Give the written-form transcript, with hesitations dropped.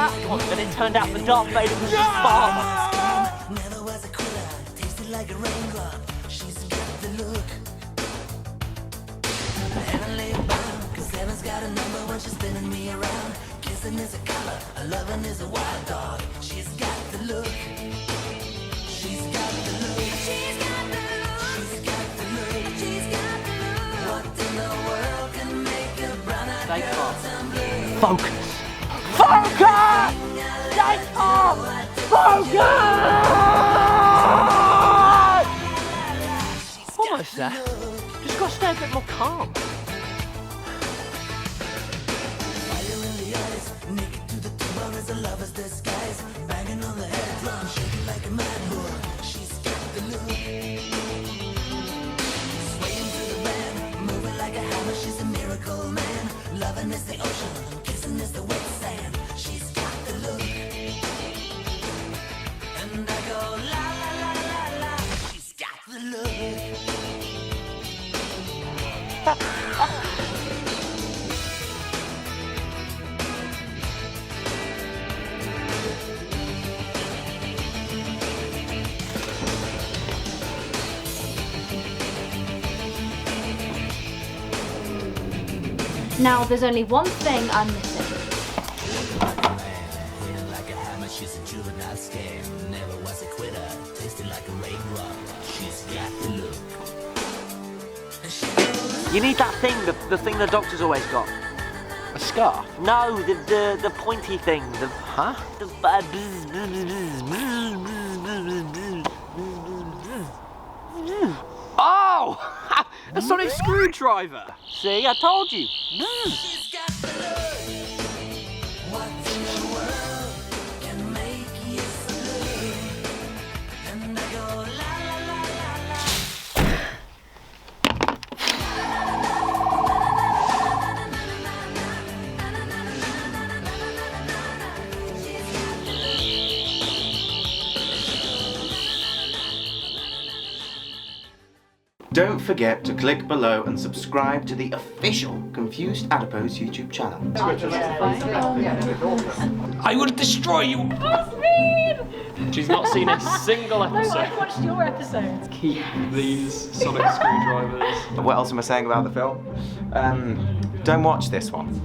that one, then it turned out the Darth Vader was his father. Never was a quitter, tasted like a raindrop. She's got the look. Heavenly bound, 'cause heaven's got a number when she's spinning me around. Kissing is a color, a loving is a wild dog. She's got the look. She's got the look. She's got the look. She's got the look. She's got the look. What in the world can make a brown-eyed girl turn blue? Focus! Focus! Stay calm! Focus! Almost there. Just gotta stay a bit more calm. Fire in the eyes, naked to the bone as a lover's disguise. Banging on the head drum, shaking like a mad bull. She's got the look. Swaying through the band, moving like a hammer. She's a miracle man. Loving is the ocean, kissing is the wet sand. She's got the look. And I go la la la la la. She's got the look. Now, there's only one thing I'm missing. Like a hammer, she's a juvenile scam. Never was a quitter, tasted like a raindrop. She's got the look. You need that thing, the thing the doctor's always got. A scarf? No, the pointy thing. Huh? Oh! A sonic screwdriver! See, I told you. She's got the look. What in the world can make you salute? And I go la la la la la. Don't forget to click below and subscribe to the official Confused Adipose YouTube channel. I will destroy you! She's not seen a single episode. No, I've watched your episodes. Keep these sonic screwdrivers. What else am I saying about the film? Don't watch this one.